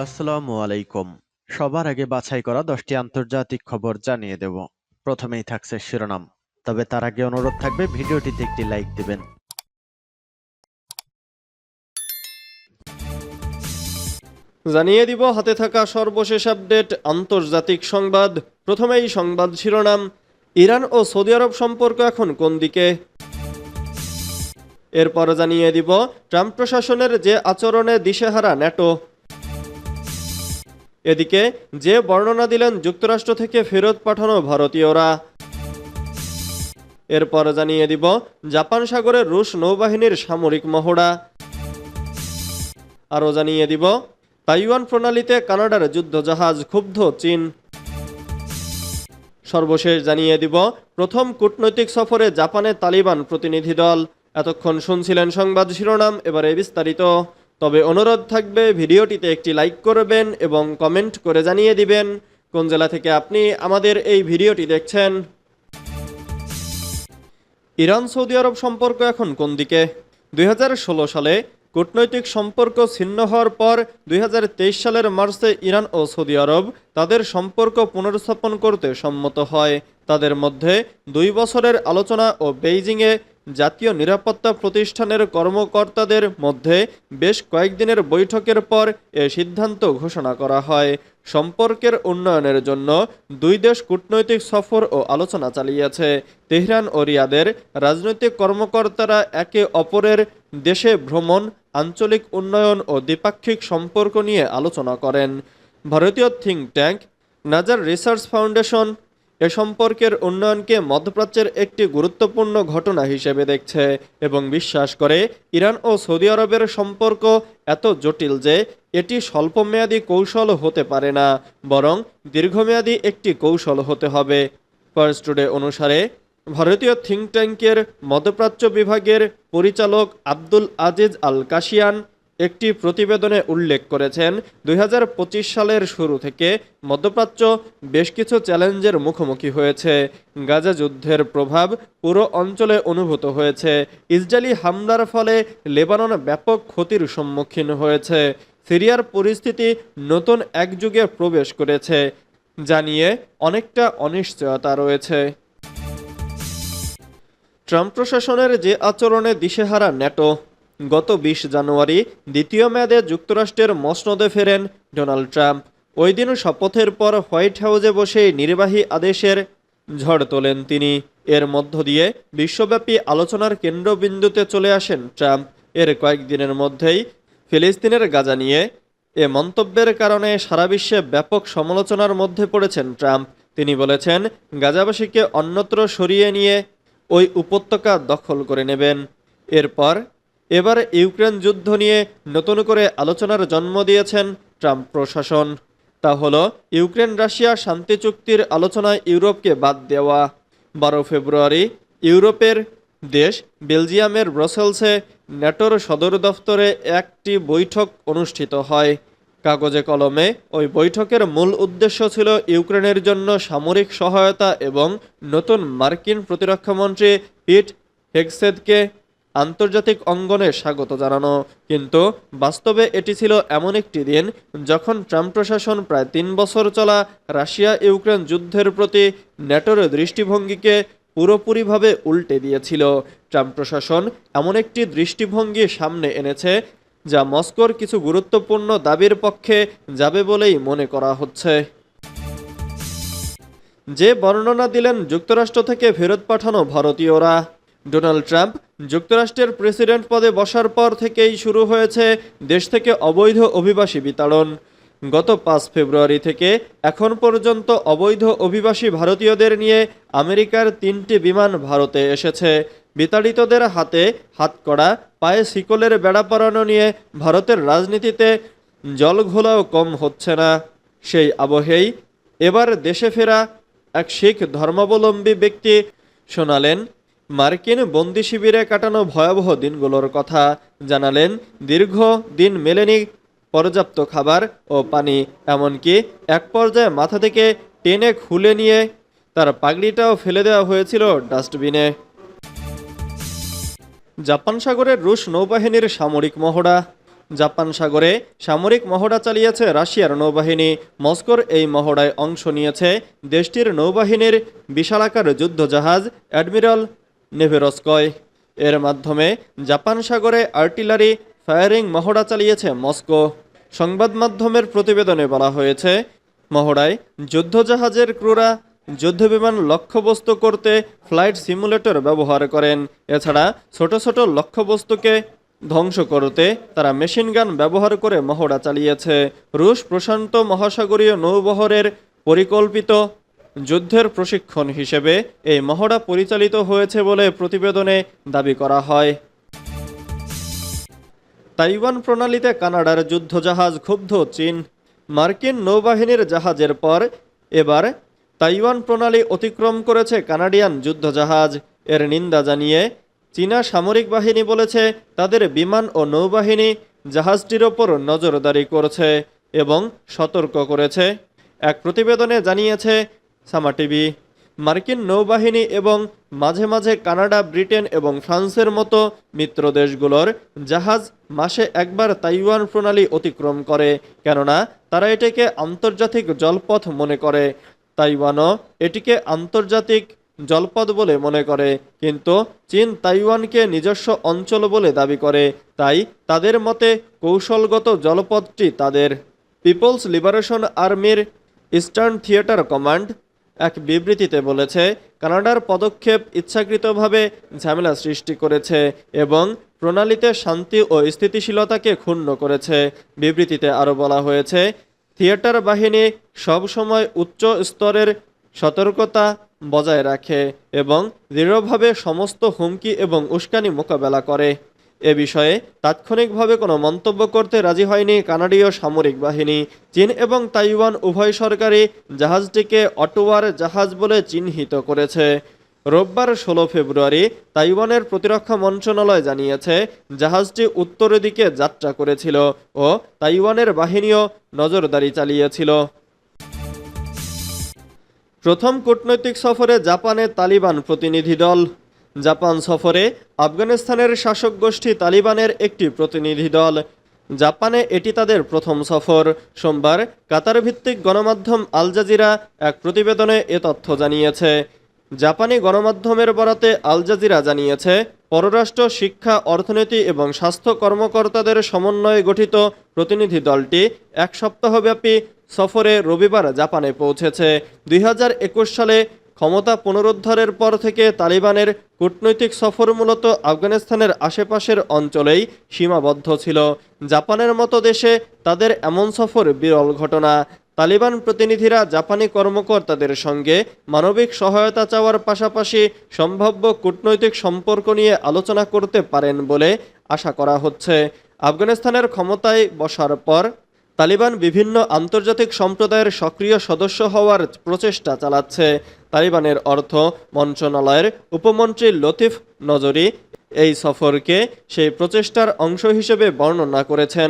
আসসালামু আলাইকুম। সবার আগে বাছাই করা 10টি আন্তর্জাতিক খবর জানিয়ে দেব। প্রথমেই থাকছে শিরোনাম। তবে তার আগে অনুরোধ থাকবে ভিডিওটিতে একটি লাইক দিবেন। জানিয়ে দিব হাতে থাকা সর্বশেষ আপডেট আন্তর্জাতিক সংবাদ। প্রথমেই সংবাদ শিরোনাম, ইরান ও সৌদি আরব সম্পর্ক এখন কোন দিকে। এরপর জানিয়ে দিব ট্রাম্প প্রশাসনের যে আচরণে দিশেহারা ন্যাটো। এদিকে যে বর্ণনা দিলেন যুক্তরাষ্ট্র থেকে ফেরত পাঠানো ভারতীয়রা। এরপর জানিয়ে দিব জাপান সাগরে রুশ নৌবাহিনীর সামরিক মহড়া। আরও জানিয়ে দিব তাইওয়ান প্রণালীতে কানাডার যুদ্ধজাহাজ, ক্ষুব্ধ চীন। সর্বশেষ জানিয়ে দিব প্রথম কূটনৈতিক সফরে জাপানে তালিবান প্রতিনিধি দল। এতক্ষণ শুনছিলেন সংবাদ শিরোনাম, এবারে বিস্তারিত। তবে অনুরোধ থাকবে ভিডিওটিতে একটি লাইক করবেন এবং কমেন্ট করে জানিয়ে দিবেন কোন জেলা থেকে আপনি আমাদের এই ভিডিওটি দেখছেন। ইরান সৌদি আরব সম্পর্ক এখন কোন দিকে। 2016 সালে কূটনৈতিক সম্পর্ক ছিন্ন হওয়ার পর 2023 সালের মার্চে ইরান ও সৌদি আরব তাদের সম্পর্ক পুনর্স্থাপন করতে সম্মত হয়। তাদের মধ্যে 2 বছরের আলোচনা ও বেইজিংয়ে জাতীয় নিরাপত্তা প্রতিষ্ঠানের কর্মকর্তাদের মধ্যে বেশ কয়েকদিনের বৈঠকের পর এ সিদ্ধান্ত ঘোষণা করা হয়। সম্পর্কের উন্নয়নের জন্য দুই দেশ কূটনৈতিক সফর ও আলোচনা চালিয়েছে। তেহরান ও রিয়াদের রাজনৈতিক কর্মকর্তারা একে অপরের দেশে ভ্রমণ, আঞ্চলিক উন্নয়ন ও দ্বিপাক্ষিক সম্পর্ক নিয়ে আলোচনা করেন। ভারতীয় থিঙ্ক ট্যাঙ্ক নাজার রিসার্চ ফাউন্ডেশন এ সম্পর্কের উন্নয়নকে মধ্যপ্রাচ্যের একটি গুরুত্বপূর্ণ ঘটনা হিসেবে দেখছে এবং বিশ্বাস করে ইরান ও সৌদি আরবের সম্পর্ক এত জটিল যে এটি স্বল্পমেয়াদী কৌশল হতে পারে না, বরং দীর্ঘমেয়াদী একটি কৌশল হতে হবে। ফার্স্ট টুডে অনুসারে ভারতীয় থিঙ্ক ট্যাঙ্কের মধ্যপ্রাচ্য বিভাগের পরিচালক আব্দুল আজিজ আল কাশিয়ান একটি প্রতিবেদনে উল্লেখ করেছেন 2025 সালের শুরু থেকে মধ্যপ্রাচ্য বেশ কিছু চ্যালেঞ্জের মুখোমুখি হয়েছে। গাজা যুদ্ধের প্রভাব পুরো অঞ্চলে অনুভূত হয়েছে। ইসরায়েলি হামলার ফলে লেবানন ব্যাপক ক্ষতির সম্মুখীন হয়েছে। সিরিয়ার পরিস্থিতি নতুন এক যুগে প্রবেশ করেছে, যা নিয়ে অনেকটা অনিশ্চয়তা রয়েছে। ট্রাম্প প্রশাসনের যে আচরণে দিশেহারা ন্যাটো। গত 20 জানুয়ারি দ্বিতীয় মেয়াদে যুক্তরাষ্ট্রের মসনদে ফেরেন ডোনাল্ড ট্রাম্প। ওই দিন শপথের পর হোয়াইট হাউসে বসে নির্বাহী আদেশের ঝড় তোলেন তিনি। এর মধ্য দিয়ে বিশ্বব্যাপী আলোচনার কেন্দ্রবিন্দুতে চলে আসেন ট্রাম্প। এর কয়েকদিনের মধ্যেই ফিলিস্তিনের গাজা নিয়ে এ মন্তব্যের কারণে সারা বিশ্বে ব্যাপক সমালোচনার মধ্যে পড়েছেন ট্রাম্প। তিনি বলেছেন, গাজাবাসীকে অন্যত্র সরিয়ে নিয়ে ওই উপত্যকা দখল করে নেবেন। এবার ইউক্রেন যুদ্ধ নিয়ে নতুন করে আলোচনার জন্ম দিয়েছেন ট্রাম্প প্রশাসন। তা হলো ইউক্রেন রাশিয়া শান্তি চুক্তির আলোচনায় ইউরোপকে বাদ দেওয়া। 12 ফেব্রুয়ারি ইউরোপের দেশ বেলজিয়ামের ব্রাসেলসে ন্যাটোর সদর দফতরে একটি বৈঠক অনুষ্ঠিত হয়। কাগজে কলমে ওই বৈঠকের মূল উদ্দেশ্য ছিল ইউক্রেনের জন্য সামরিক সহায়তা এবং নতুন মার্কিন প্রতিরক্ষামন্ত্রী পিট হেগসেথকে আন্তর্জাতিক অঙ্গনে স্বাগত জানানো। কিন্তু বাস্তবে এটি ছিল এমন একটি দিন যখন ট্রাম্প প্রশাসন প্রায় 3 বছর চলা রাশিয়া ইউক্রেন যুদ্ধের প্রতি ন্যাটোর দৃষ্টিভঙ্গিকে পুরোপুরিভাবে উল্টে দিয়েছিল। ট্রাম্প প্রশাসন এমন একটি দৃষ্টিভঙ্গি সামনে এনেছে যা মস্কোর কিছু গুরুত্বপূর্ণ দাবির পক্ষে যাবে বলেই মনে করা হচ্ছে। যে বর্ণনা দিলেন যুক্তরাষ্ট্র থেকে ফেরত পাঠানো ভারতীয়রা। ডোনাল্ড ট্রাম্প যুক্তরাষ্ট্রের প্রেসিডেন্ট পদে বসার পর থেকেই শুরু হয়েছে দেশ থেকে অবৈধ অভিবাসী বিতাড়ন। গত 5 ফেব্রুয়ারি থেকে এখন পর্যন্ত অবৈধ অভিবাসী ভারতীয়দের নিয়ে আমেরিকার 3টি বিমান ভারতে এসেছে। বিতাড়িতদের হাতে হাতকড়া, পায়ে শিকলের বেড়া পরানো নিয়ে ভারতের রাজনীতিতে জলঘোলাও কম হচ্ছে না। সেই আবহেই এবার দেশে ফেরা এক শিখ ধর্মাবলম্বী ব্যক্তি শোনালেন মার্কিন বন্দি শিবিরে কাটানো ভয়াবহ দিনগুলোর কথা। জানালেন দীর্ঘ দিন মেলেনি পর্যাপ্ত খাবার ও পানি, এমনকি এক পর্যায়ে মাথা থেকে টেনে খুলে নিয়ে তার পাগড়িটাও ফেলে দেওয়া হয়েছিল ডাস্টবিনে। জাপান সাগরের রুশ নৌবাহিনীর সামরিক মহড়া। জাপান সাগরে সামরিক মহড়া চালিয়েছে রাশিয়ার নৌবাহিনী। মস্কোর এই মহড়ায় অংশ নিয়েছে দেশটির নৌবাহিনীর বিশালাকার যুদ্ধজাহাজ অ্যাডমিরাল নেভেরস্কয়। এর মাধ্যমে জাপান সাগরে আর্টিলারি ফায়ারিং মহড়া চালিয়েছে মস্কো। সংবাদ মাধ্যমের প্রতিবেদনে বলা হয়েছে, মহড়ায় যুদ্ধজাহাজের ক্রুরা যুদ্ধবিমান লক্ষ্যবস্তু করতে ফ্লাইট সিমুলেটর ব্যবহার করেন। এছাড়া ছোট ছোট লক্ষ্যবস্তুকে ধ্বংস করতে তারা মেশিনগান ব্যবহার করে মহড়া চালিয়েছে। রুশ প্রশান্ত মহাসাগরীয় নৌবহরের পরিকল্পিত যুদ্ধের প্রশিক্ষণ হিসেবে এই মহড়া পরিচালিত হয়েছে বলে প্রতিবেদনে দাবি করা হয়। তাইওয়ান প্রণালীতে কানাডার যুদ্ধজাহাজ ক্ষুব্ধ চীন। মার্কিন নৌবাহিনীর জাহাজের পর এবার তাইওয়ান প্রণালী অতিক্রম করেছে কানাডিয়ান যুদ্ধজাহাজ। এর নিন্দা জানিয়ে চীনা সামরিক বাহিনী বলেছে তাদের বিমান ও নৌবাহিনী জাহাজটির ওপর নজরদারি করছে এবং সতর্ক করেছে। এক প্রতিবেদনে জানিয়েছে সামা টিভি, মার্কিন নৌবাহিনী এবং মাঝে মাঝে কানাডা, ব্রিটেন এবং ফ্রান্সের মতো মিত্র দেশগুলোর জাহাজ মাসে একবার তাইওয়ান প্রণালী অতিক্রম করে, কেননা তারা এটিকে আন্তর্জাতিক জলপথ মনে করে। তাইওয়ানও এটিকে আন্তর্জাতিক জলপথ বলে মনে করে, কিন্তু চীন তাইওয়ানকে নিজস্ব অঞ্চল বলে দাবি করে। তাই তাদের মতে কৌশলগত জলপথটি তাদের। পিপলস লিবারেশন আর্মির ইস্টার্ন থিয়েটার কমান্ড এক বিবৃতিতে বলেছে, কানাডার পদক্ষেপ ইচ্ছাকৃতভাবে ঝামেলা সৃষ্টি করেছে এবং প্রণালীতে শান্তি ও স্থিতিশীলতাকে ক্ষুণ্ণ করেছে। বিবৃতিতে আরও বলা হয়েছে, থিয়েটার বাহিনী সবসময় উচ্চ স্তরের সতর্কতা বজায় রাখে এবং দৃঢ়ভাবে সমস্ত হুমকি এবং উস্কানি মোকাবেলা করে। এ বিষয়ে তাৎক্ষণিকভাবে কোনো মন্তব্য করতে রাজি হয়নি কানাডীয় সামরিক বাহিনী। চীন এবং তাইওয়ান উভয় সরকারই জাহাজটিকে অটোয়ার জাহাজ বলে চিহ্নিত করেছে। রোববার 16 ফেব্রুয়ারি তাইওয়ানের প্রতিরক্ষা মন্ত্রণালয় জানিয়েছে জাহাজটি উত্তরের দিকে যাত্রা করেছিল ও তাইওয়ানের বাহিনীও নজরদারি চালিয়েছিল। প্রথম কূটনৈতিক সফরে জাপানে তালিবান প্রতিনিধি দল। জাপান সফরে আফগানিস্তানের শাসক গোষ্ঠী তালিবানের একটি প্রতিনিধি দল। জাপানে এটি তাদের প্রথম সফর। সোমবার কাতার ভিত্তিক গণমাধ্যম আল জাজিরা এক প্রতিবেদনে এ তথ্য জানিয়েছে। জাপানি গণমাধ্যমের বরাতে আল জাজিরা জানিয়েছে, পররাষ্ট্র, শিক্ষা, অর্থনীতি এবং স্বাস্থ্য কর্মকর্তাদের সমন্বয়ে গঠিত প্রতিনিধি দলটি এক সপ্তাহব্যাপী সফরে রবিবার জাপানে পৌঁছেছে। 2021 সালে ক্ষমতা পুনরুদ্ধারের পর থেকে তালিবানের কূটনৈতিক সফর মূলত আফগানিস্তানের আশেপাশের অঞ্চলেই সীমাবদ্ধ ছিল। জাপানের মতো দেশে তাদের এমন সফর বিরল ঘটনা। তালিবান প্রতিনিধিরা জাপানি কর্মকর্তাদের সঙ্গে মানবিক সহায়তা চাওয়ার পাশাপাশি সম্ভাব্য কূটনৈতিক সম্পর্ক নিয়ে আলোচনা করতে পারেন বলে আশা করা হচ্ছে। আফগানিস্তানের ক্ষমতায় বসার পর তালিবান বিভিন্ন আন্তর্জাতিক সম্প্রদায়ের সক্রিয় সদস্য হওয়ার প্রচেষ্টা চালাচ্ছে। তালিবানের অর্থ মন্ত্রণালয়ের উপমন্ত্রী লতিফ নজরি এই সফরকে সেই প্রচেষ্টার অংশ হিসেবে বর্ণনা করেছেন।